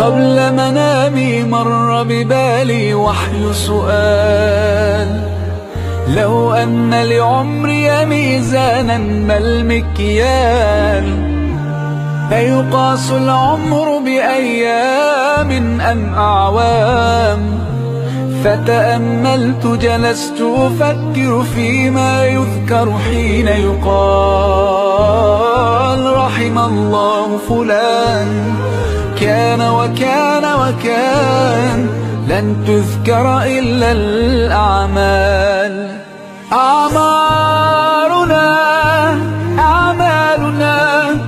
قبل منامي مر ببالي وحي سؤال: لو أن لعمري ميزانا ما المكيال؟ أيقاس العمر بأيام أم أعوام؟ فتأملت جلست أفكر فيما يذكر حين يقال: رحم الله فلان كان وكان وكان. لن تذكر إلا الأعمال. أعمالنا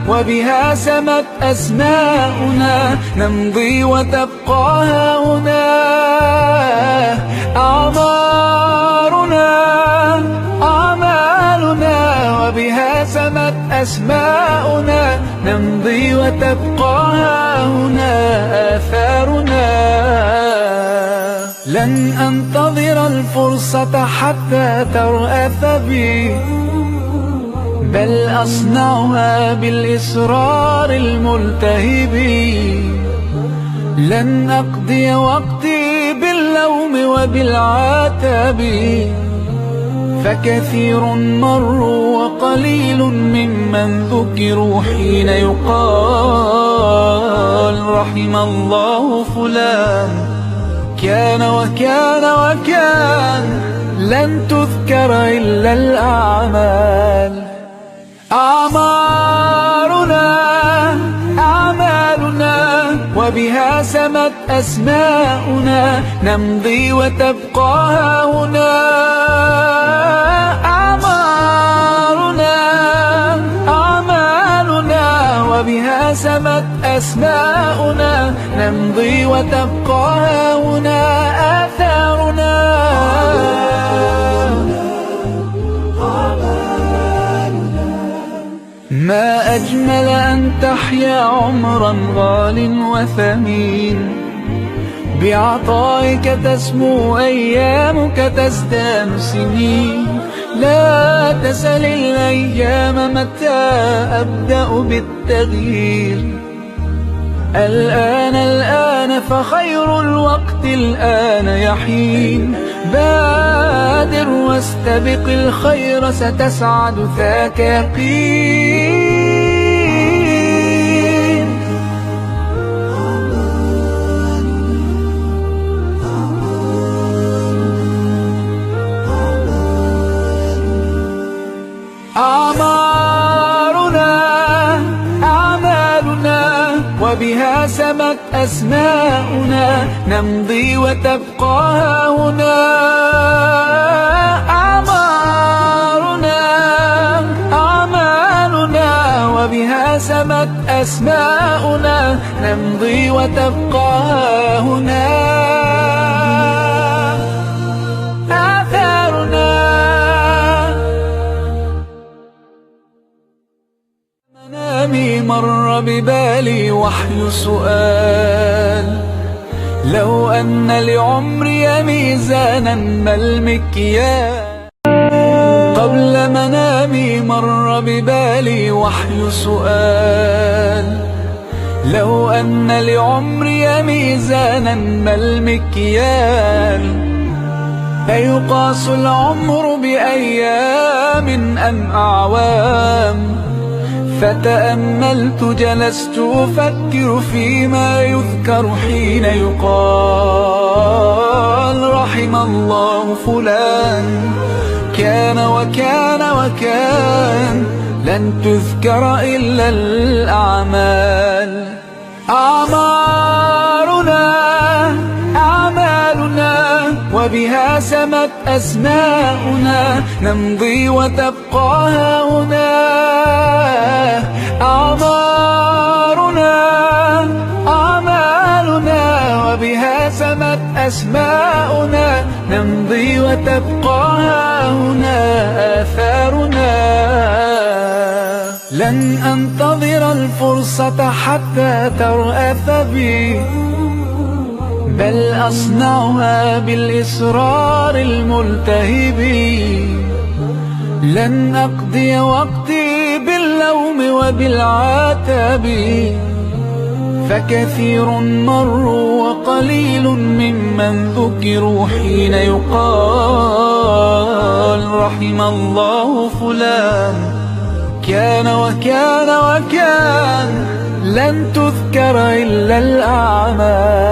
وبها سمت أسماؤنا، نمضي وتبقى هاهنا. أعمالنا وبها سمت أسماؤنا، نمضي وتبقى هاهنا آثارنا. لن أنتظر الفرصة حتى ترأف بي، بل أصنعها بالإصرار الملتهب. لن أقضي وقتي باللوم وبالعتاب، فكثير مروا وقليل ممن ذكروا حين يقال: رحم الله فلان كان وكان وكان. لن تذكر إلا الأعمال. أعمالنا وبها سمت أسماؤنا، نمضي وتبقى هاهنا. أعمالنا وبها سمت أسماؤنا، نمضي وتبقى هاهنا آثارنا. ما أجمل أن تحيا عمرا غال وثمين، بعطائك تسمو أيامك تزدان سنين. لا تسل الأيام متى أبدأ بالتغيير، الآن فخير الوقت الآن يحين. بادر واستبق الخير ستسعد ذاك يقين. أعمالنا وبها سمت أسماؤنا، نمضي وتبقى هاهنا. أعمالنا وبها سمت أسماؤنا، نمضي وتبقى هاهنا آثارنا. منامي مر ببالي وحي سؤال: لو أن لعمري ميزانا ما المكيال؟ قبل منامي مر ببالي وحي سؤال: لو أن لعمري ميزانا ما المكيال؟ أيقاس العمر بأيام أم أعوام؟ فتأملت جلست أفكر فيما يذكر حين يقال: رحم الله فلان كان وكان وكان. لن تذكر إلا الأعمال. أعمالنا وبها سمت أسماؤنا، نمضي وتبقى هاهنا. أعمالنا وبها سمت أسماؤنا، نمضي وتبقى هاهنا آثارنا. لن أنتظر الفرصة حتى ترأف بي، بل أصنعها بالإصرار الملتهب. لن أقضي وقتي باللوم وبالعتاب، فكثير مروا وقليل ممن ذكروا حين يقال رحم الله فلان كان وكان وكان، لن تذكر إلا الأعمال.